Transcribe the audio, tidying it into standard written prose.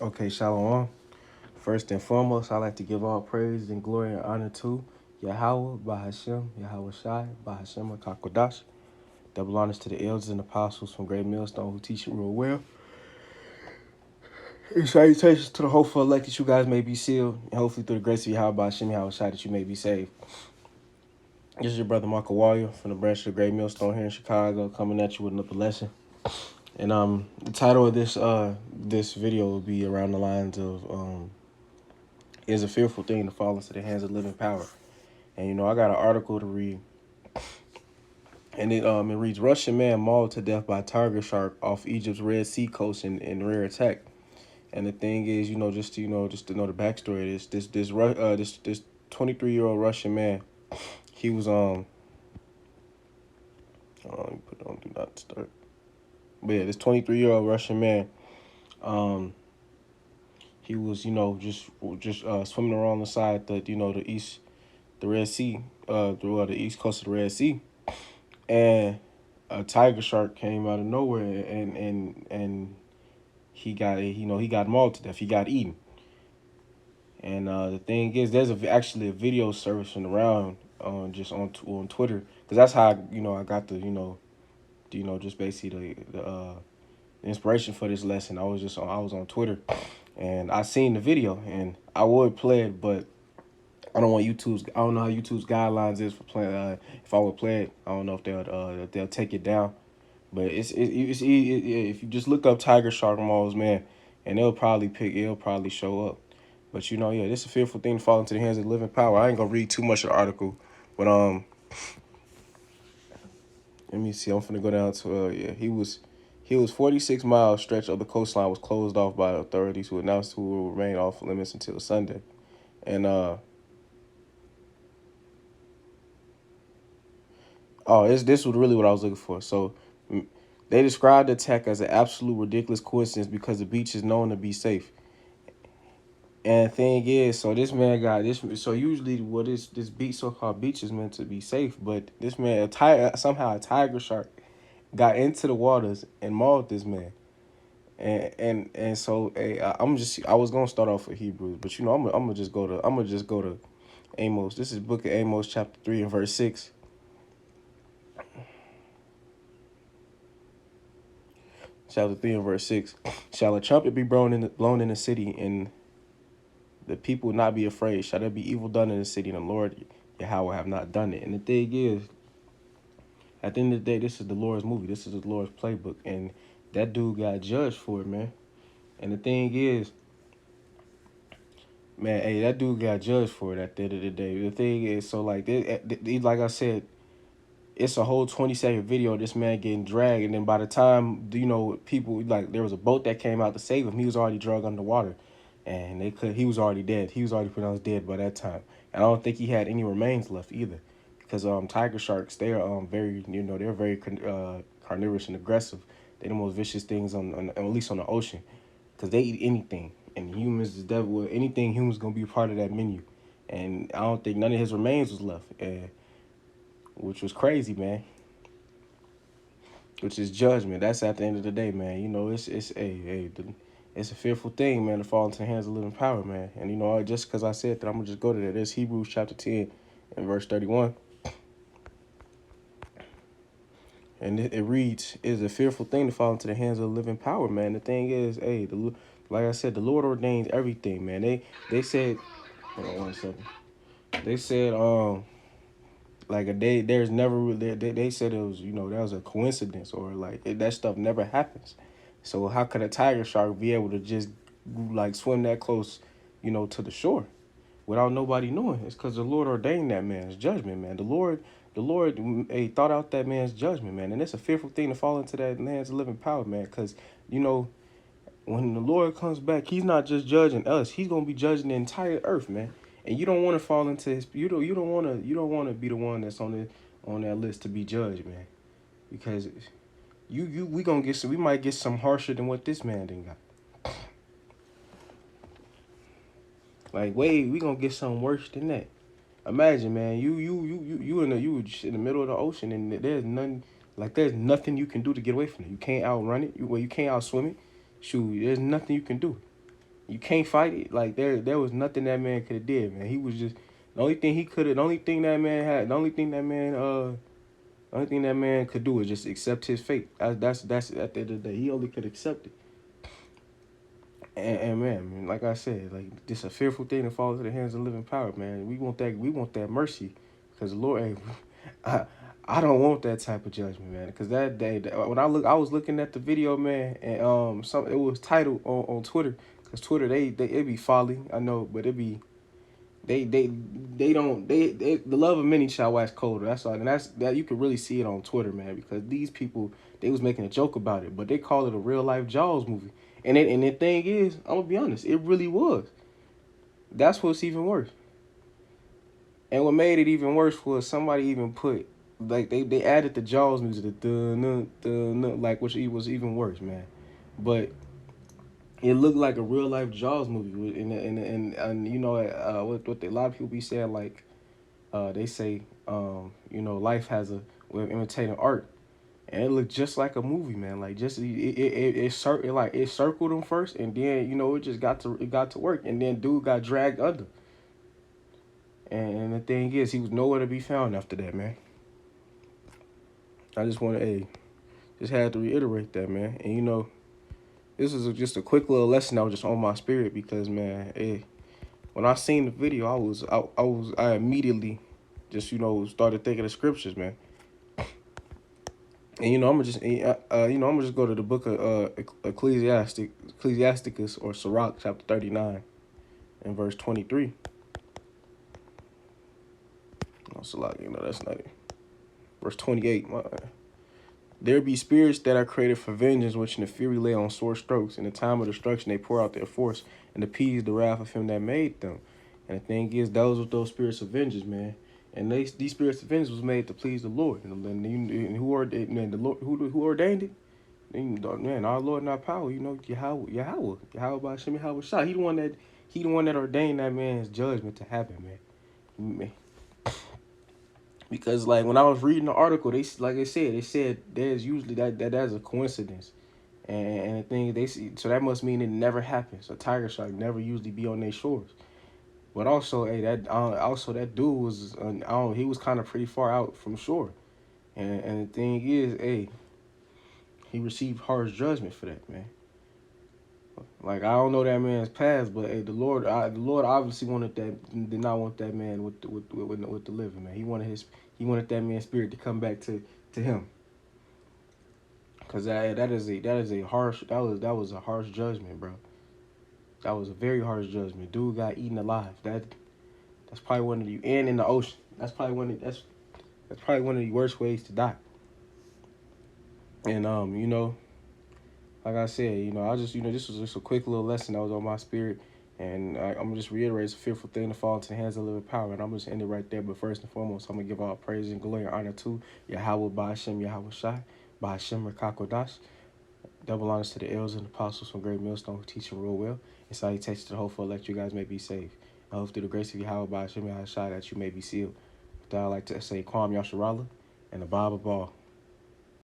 Okay, Shalom. First and foremost, I like to give all praise and glory and honor to Yahweh, Bahashem, Yahweh Shai, Bahashem, Kakodash. Double honors to the elders and apostles from Great Millstone who teach it real well. And salutations to the hopeful elect that you guys may be sealed, and hopefully through the grace of Yahweh, Bahashem, Yahweh Shai, that you may be saved. This is your brother Marco Warrior from the branch of the Great Millstone here in Chicago, coming at you with another lesson. And the title of this video will be around the lines of is a fearful thing to fall into the hands of living power. And I got an article to read, and it reads: Russian man mauled to death by tiger shark off Egypt's Red Sea coast in rare attack. And the thing is, just to know the backstory of this 23-year-old Russian man, he was let me put it on do not start. But yeah, this 23-year-old Russian man, um, he was just swimming around the side the Red Sea, the east coast of the Red Sea, and a tiger shark came out of nowhere and he got mauled to death. He got eaten. And the thing is, there's actually a video surfacing around just on Twitter, because that's how I got just basically the inspiration for this lesson. I was on Twitter, and I seen the video, and I would play it, but I don't know how YouTube's guidelines is for playing. If I would play it, I don't know if they'll take it down. But if you just look up tiger shark maws, man, and it'll probably show up. But yeah, this is a fearful thing to fall into the hands of living power. I ain't gonna read too much of the article, but let me see. I'm finna go down to yeah. He was 46 miles stretch of the coastline was closed off by authorities who announced who will remain off limits until Sunday, and oh, this was really what I was looking for. So they described the attack as an absolute ridiculous coincidence because the beach is known to be safe. And the thing is, so this man got this. So usually, what is this beach, so-called beach, is meant to be safe, but this man, somehow a tiger shark got into the waters and mauled this man. And so, I was gonna start off with Hebrews, but I'm gonna just go to Amos. This is Book of Amos, chapter 3 and verse 6. Chapter 3 and verse 6. Shall a trumpet be blown in the city, and the people not be afraid? Shall there be evil done in the city, and the Lord Yahweh have not done it? And the thing is, at the end of the day, this is the Lord's movie. This is the Lord's playbook. And that dude got judged for it, man. And the thing is, man, hey, that dude got judged for it at the end of the day. The thing is, so like I said, it's a whole 20-second video of this man getting dragged, and then by the time people, like, there was a boat that came out to save him, he was already dragged underwater, and he was already dead. He was already pronounced dead by that time, and I don't think he had any remains left either, because tiger sharks, they are very they're very carnivorous and aggressive. They're the most vicious things on at least on the ocean, because they eat anything, and humans is devil anything humans gonna be a part of that menu, and I don't think none of his remains was left. And which was crazy, man. Which is judgment. That's at the end of the day, man. It's a fearful thing, man, to fall into the hands of living power, man. And just because I said that, I'm gonna just go to that. There's Hebrews chapter 10 and verse 31, and it reads: "It is a fearful thing to fall into the hands of living power, man." The thing is, like I said, the Lord ordains everything, man. They said, hold on one second. They said like a day, there's never really, they said it was that was a coincidence, or like that stuff never happens. So how could a tiger shark be able to just like swim that close to the shore without nobody knowing? It's because the Lord ordained that man's judgment, man. The Lord thought out that man's judgment, man. And it's a fearful thing to fall into that man's living power, man, because you know when the Lord comes back, he's not just judging us, he's gonna be judging the entire earth, man. And you don't want to fall into his you don't want to be the one that's on that list to be judged, man. Because we might get some harsher than what this man done got. Like, wait, we gonna get something worse than that. Imagine, man, you in the middle of the ocean, and there's nothing you can do to get away from it. You can't outrun it. You can't outswim it. Shoot, there's nothing you can do. You can't fight it. Like there was nothing that man could have did, man. He was just the only thing he could have. The only thing that man had. The only thing that man the only thing that man could do is just accept his fate. That's at the end of the day, he only could accept it. And man, like I said, like this a fearful thing to fall into the hands of living power, man. We want that mercy, because the Lord, hey, I, I don't want that type of judgment, man. Because that day, when I was looking at the video, man, and it was titled on Twitter, because Twitter they it be folly, I know, but it be they don't the love of many shall wax colder. That's all, and that you can really see it on Twitter, man, because these people they was making a joke about it, but they call it a real life Jaws movie. And the thing is, I'm gonna be honest, it really was. That's what's even worse. And what made it even worse was somebody even put like they added the Jaws music, the dun dun dun, like which was even worse, man. But it looked like a real life Jaws movie, and you know what a lot of people be saying, like they say you know, life has a way of imitating art, and it looked just like a movie, man. Like just it circled him first, and then you know it got to work, and then dude got dragged under. And the thing is, he was nowhere to be found after that, man. I just want to, hey, just had to reiterate that, man. And you know, this is just a quick little lesson that was just on my spirit because, man, hey, when I seen the video, I immediately just started thinking of scriptures, man. And I'm gonna just go to the book of Ecclesiasticus or Sirach chapter 39 and verse 23. No, Sirach, that's not it. Verse 28. There be spirits that are created for vengeance, which in the fury lay on sore strokes. In the time of destruction, they pour out their force and appease the wrath of him that made them. And the thing is, those with those spirits of vengeance, man. And these spirits of vengeance was made to please the Lord. And who ordained, man, the Lord, who ordained it? Man, our Lord and our power, Yahweh by Shem Yahweh Shah. He the one that ordained that man's judgment to happen, man. Because like when I was reading the article, they said there's usually that's a coincidence, and the thing they see, so that must mean it never happens. A tiger shark never usually be on their shores. But also, hey, that dude was he was kind of pretty far out from shore, and the thing is, hey, he received harsh judgment for that, man. Like I don't know that man's past, but hey, the Lord obviously did not want that man with the living, man. He wanted that man's spirit to come back to him, cause that was a harsh judgment, bro. That was a very harsh judgment. Dude got eaten alive. That's probably one of the and in the ocean. That's probably one of the worst ways to die. And like I said, I just, this was just a quick little lesson that was on my spirit. And I'm going to just reiterate, it's a fearful thing to fall into the hands of living power. And I'm just end it right there. But first and foremost, I'm going to give all praise and glory and honor to Yahweh Ba'ashem Yahweh Shai, Ba'ashem Rakakodash. Double honors to the elders and apostles from Great Millstone who teach and rule well. And salutations to the hopeful elect, you guys may be saved. I hope through the grace of Yahweh Ba'ashem Yahweh Shai that you may be sealed. With that, I'd like to say, Kwam Yasharallah and the Bible Ball.